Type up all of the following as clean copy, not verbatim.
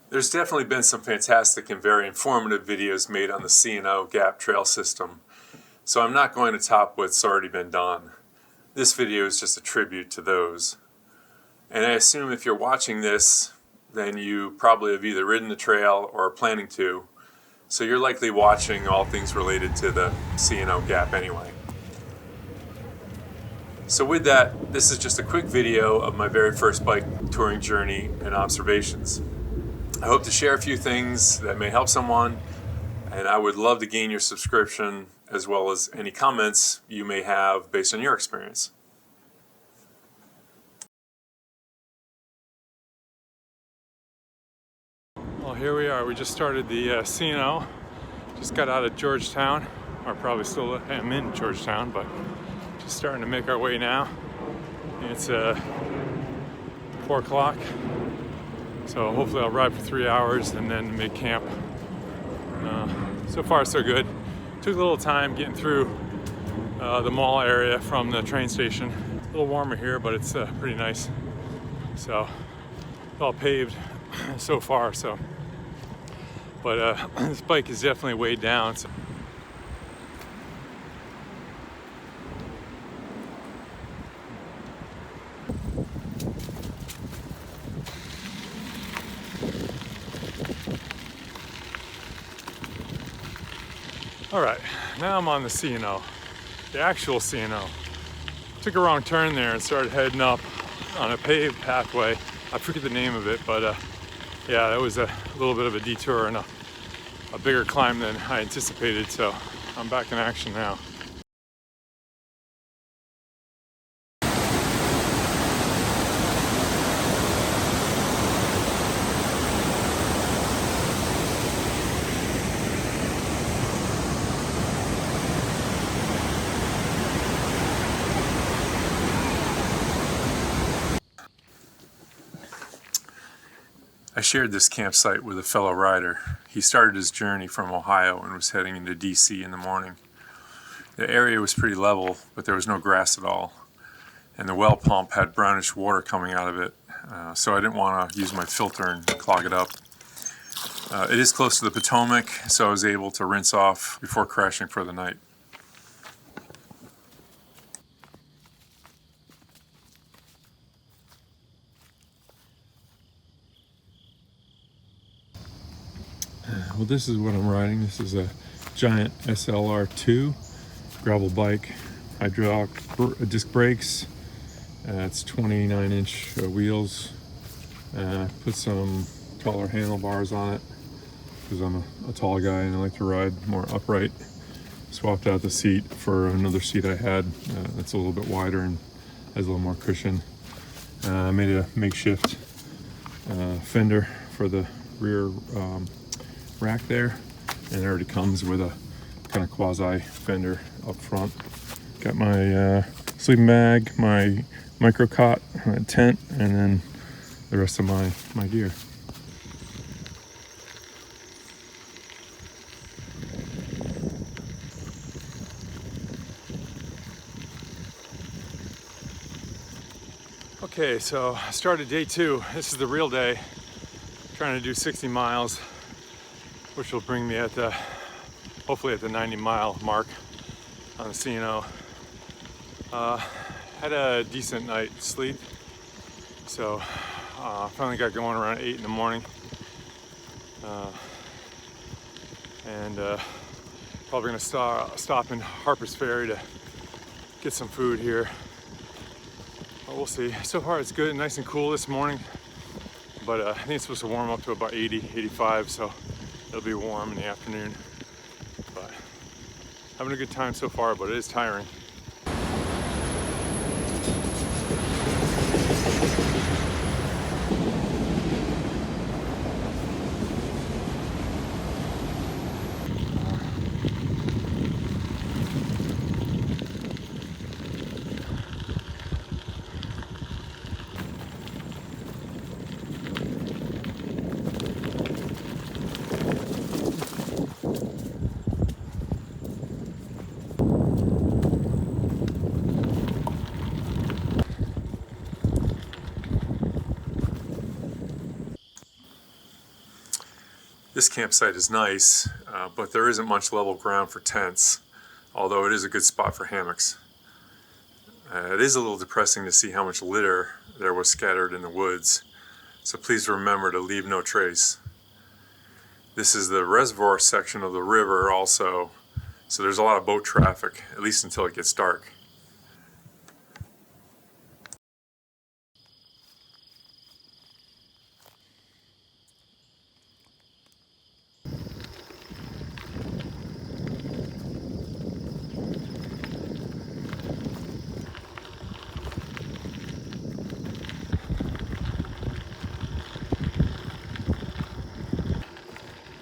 There's definitely been some fantastic and very informative videos made on the C&O Gap Trail system, so I'm not going to top what's already been done. This video is just a tribute to those. And I assume if you're watching this, then you probably have either ridden the trail or are planning to, so you're likely watching all things related to the C&O Gap anyway. So with that, this is just a quick video of my very first bike touring journey and observations. I hope to share a few things that may help someone, and I would love to gain your subscription as well as any comments you may have based on your experience. Well, here we are. We just started the C&O. Just got out of Georgetown, or probably still am in Georgetown, but just starting to make our way now. It's 4 o'clock, so hopefully I'll ride for 3 hours and then make camp. So far so good. Took a little time getting through the mall area from the train station. A little warmer here, but it's pretty nice. So it's all paved so far. But this bike is definitely weighed down. So. All right, now I'm on the C&O, the actual C&O. Took a wrong turn there and started heading up on a paved pathway. I forget the name of it, but yeah, that was a little bit of a detour and a bigger climb than I anticipated, so I'm back in action now. I shared this campsite with a fellow rider. He started his journey from Ohio and was heading into DC in the morning. The area was pretty level, but there was no grass at all. And the well pump had brownish water coming out of it, so I didn't want to use my filter and clog it up. It is close to the Potomac, so I was able to rinse off before crashing for the night. Well, this is what I'm riding. This is a giant SLR2 gravel bike, hydraulic disc brakes. It's 29-inch wheels. Put some taller handlebars on it because I'm a tall guy and I like to ride more upright. Swapped out the seat for another seat I had that's a little bit wider and has a little more cushion. I made a makeshift fender for the rear rack there, and it already comes with a kind of quasi fender up front. Got my sleeping bag, my micro cot, my tent, and then the rest of my gear. Okay, so I started day 2. This is the real day. Trying to do 60 miles. Which will bring me at the, hopefully at the 90-mile mark on the C&O. Had a decent night's sleep, so finally got going around 8 in the morning. And probably gonna stop in Harper's Ferry to get some food here. But we'll see. So far it's good, nice and cool this morning, but I think it's supposed to warm up to about 80, 85, so it'll be warm in the afternoon, but having a good time so far, but it is tiring. This campsite is nice, but there isn't much level ground for tents, although it is a good spot for hammocks. It is a little depressing to see how much litter there was scattered in the woods, so please remember to leave no trace. This is the reservoir section of the river also, so there's a lot of boat traffic, at least until it gets dark.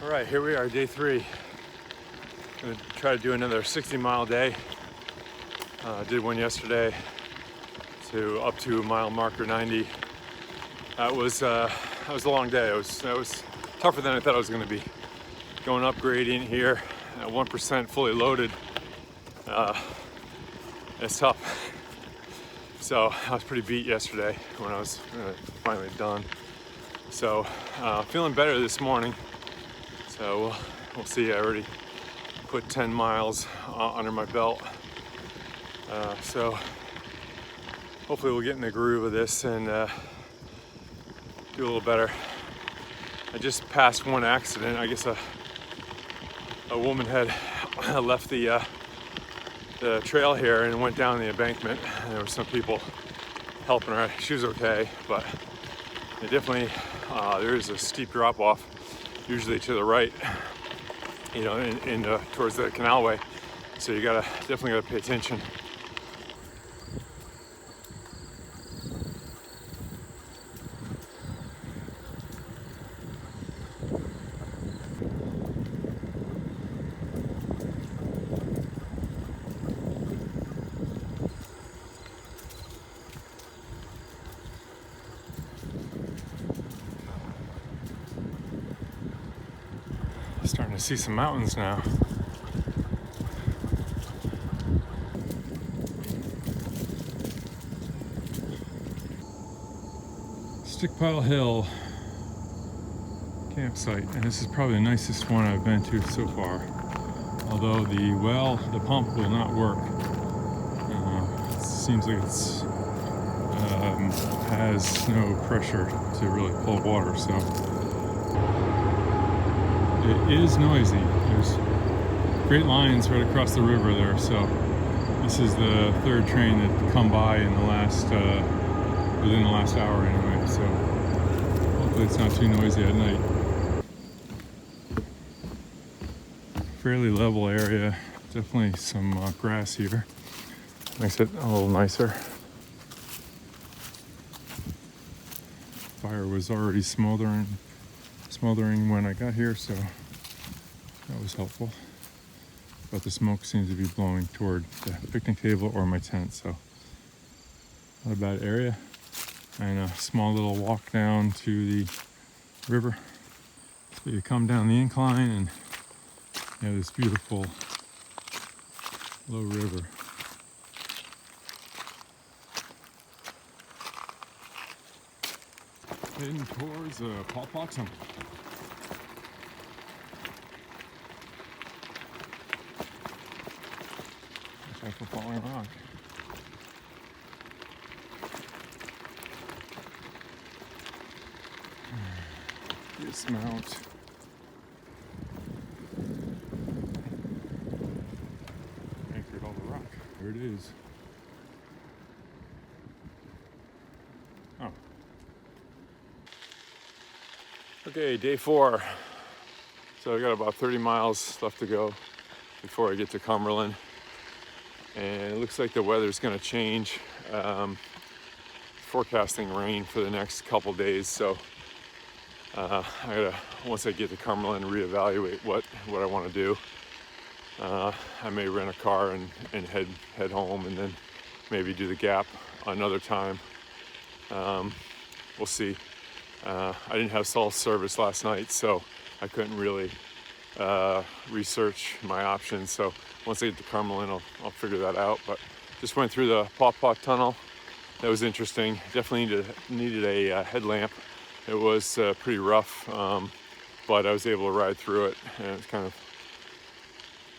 All right, here we are, day 3. Gonna try to do another 60-mile day. Did one yesterday up to mile marker 90. That was a long day. It was tougher than I thought it was going to be. Going up gradient here at 1% fully loaded. It's tough. So I was pretty beat yesterday when I was finally done. So feeling better this morning. So we'll see. I already put 10 miles under my belt. So hopefully we'll get in the groove of this and do a little better. I just passed one accident. I guess a woman had left the trail here and went down the embankment. And there were some people helping her. She was okay, but it definitely there is a steep drop off, usually to the right, you know, in towards the canalway. So you definitely gotta pay attention. Starting to see some mountains now. Stickpile Hill campsite, and this is probably the nicest one I've been to so far. Although the pump will not work. It seems like it's has no pressure to really pull water, so it is noisy. There's great lines right across the river there, so this is the 3rd train that come by in the last within the last hour anyway, so hopefully it's not too noisy at night. Fairly level area, definitely some grass here. Makes it a little nicer. Fire was already smoldering when I got here, so that was helpful. But the smoke seems to be blowing toward the picnic table or my tent, so not a bad area. And a small little walk down to the river. So you come down the incline and you have this beautiful low river. Heading towards Paw Paw Temple. Watch out for falling rock. Dismount. Anchored all the rock. There it is. Oh. Okay, day 4. So I got about 30 miles left to go before I get to Cumberland. And it looks like the weather's gonna change. Forecasting rain for the next couple days, so I gotta, once I get to Cumberland, reevaluate what I want to do. I may rent a car and head home, and then maybe do the Gap another time. We'll see. I didn't have cell service last night, so I couldn't really research my options. So once I get to Cumberland, I'll figure that out. But just went through the Paw Paw Tunnel. That was interesting. Definitely needed a headlamp. It was pretty rough. but I was able to ride through it, and it's kind of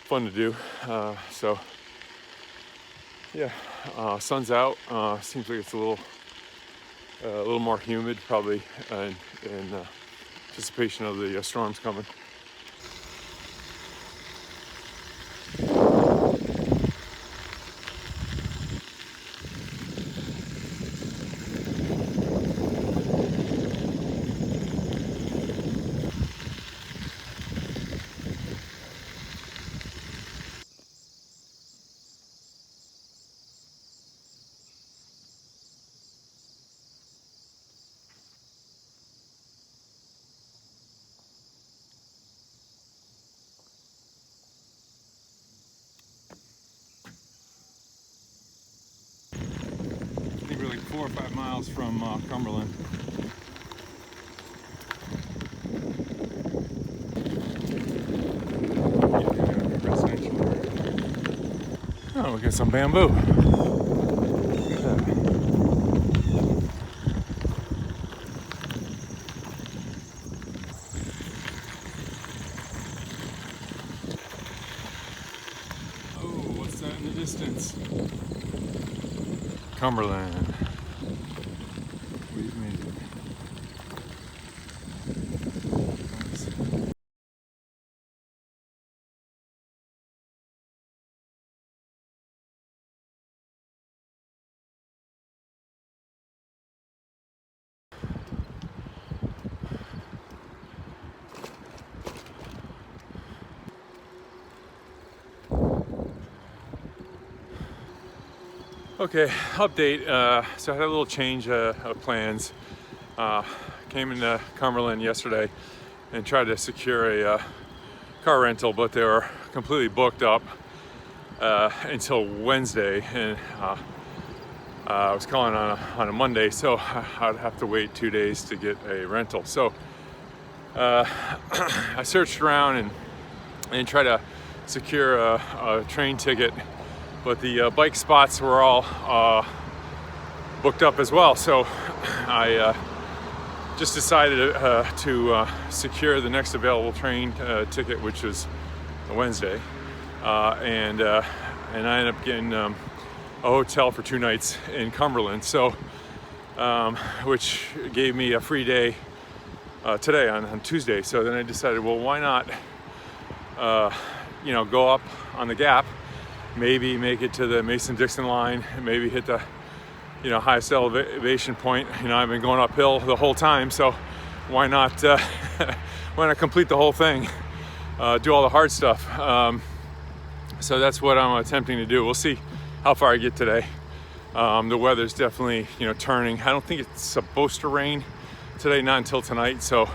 fun to do. So yeah, sun's out. Seems like it's a little more humid, probably in anticipation of the storms coming. I think we're like 4 or 5 miles from Cumberland. Oh, we got some bamboo. Look at that. Oh, what's that in the distance? Cumberland. We've made it. Okay, update. So I had a little change of plans. Came into Cumberland yesterday and tried to secure a car rental, but they were completely booked up until Wednesday, and I was calling on a Monday, so I'd have to wait 2 days to get a rental. So I searched around and tried to secure a train ticket, but the bike spots were all booked up as well. So I just decided to secure the next available train ticket, which was a Wednesday, and I ended up getting a hotel for 2 nights in Cumberland. So, which gave me a free day today on Tuesday. So then I decided, well, why not, go up on the Gap, maybe make it to the Mason-Dixon line, and maybe hit the highest elevation point. I've been going uphill the whole time, so why not complete the whole thing, do all the hard stuff. So that's what I'm attempting to do. We'll see how far I get today. The weather's definitely turning. I don't think it's supposed to rain today, not until tonight, so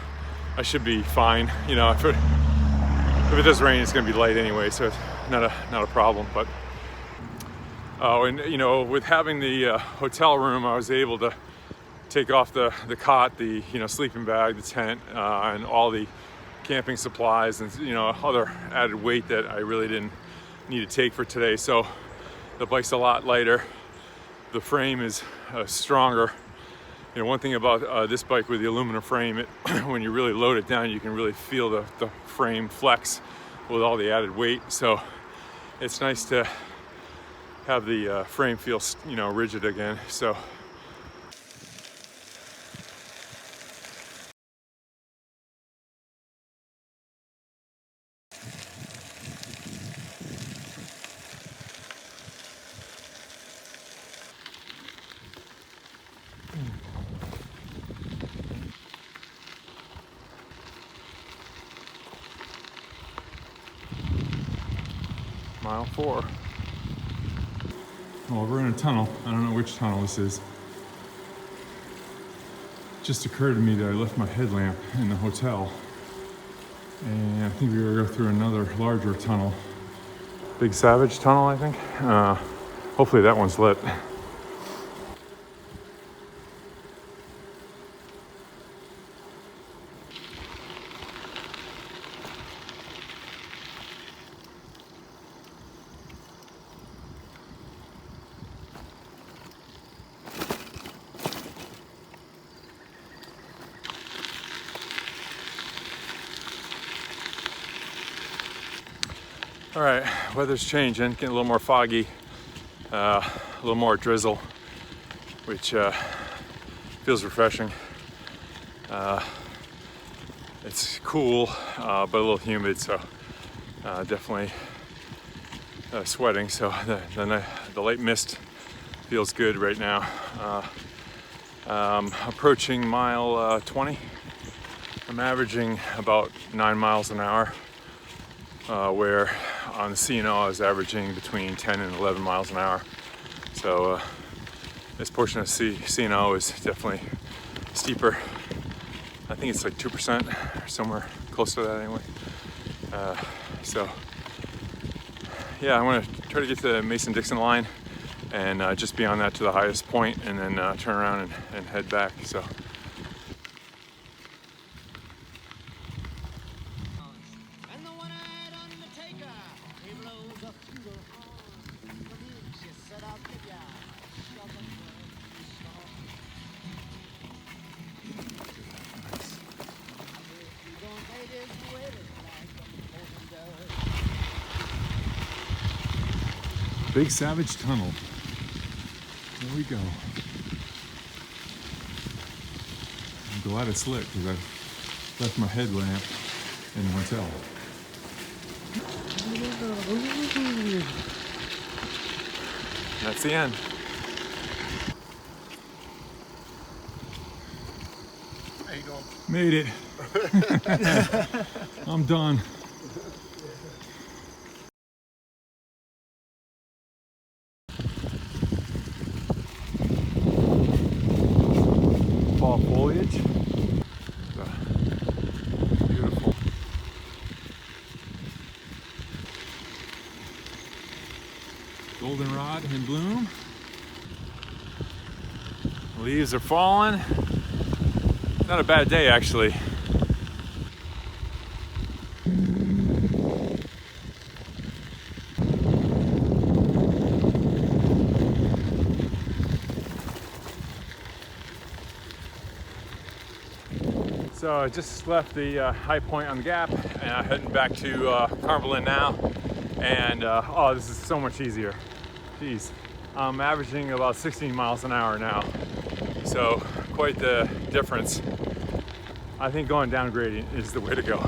I should be fine. If it does rain, it's going to be light anyway, so it's not a problem. But with having the hotel room, I was able to take off the cot, the sleeping bag, the tent, and all the camping supplies, and other added weight that I really didn't need to take for today. So the bike's a lot lighter. The frame is stronger. One thing about this bike with the aluminum frame, when you really load it down, you can really feel the frame flex with all the added weight. So it's nice to have the frame feel rigid again. So mile 4. Well, we're in a tunnel. I don't know which tunnel this is. It just occurred to me that I left my headlamp in the hotel, and I think we're gonna go through another larger tunnel. Big Savage Tunnel, I think. Hopefully that one's lit. All right, weather's changing, getting a little more foggy, a little more drizzle, which feels refreshing. It's cool, but a little humid, so definitely sweating. So the late mist feels good right now. Approaching mile 20. I'm averaging about 9 miles an hour, where on the C&O I was averaging between 10 and 11 miles an hour. So this portion of C&O is definitely steeper. I think it's like 2% or somewhere close to that anyway. So yeah, I want to try to get to the Mason-Dixon line and just beyond that to the highest point, and then turn around and head back. So. Big Savage Tunnel. There we go. I'm glad it's lit because I left my headlamp in the hotel. That's the end. How you doing? Made it. I'm done. Fall foliage. Beautiful. Goldenrod in bloom. Leaves are falling. Not a bad day, actually. So I just left the high point on the gap, and I'm heading back to Cumberland now. And oh, this is so much easier. Jeez, I'm averaging about 16 miles an hour now. So quite the difference. I think going down gradient is the way to go.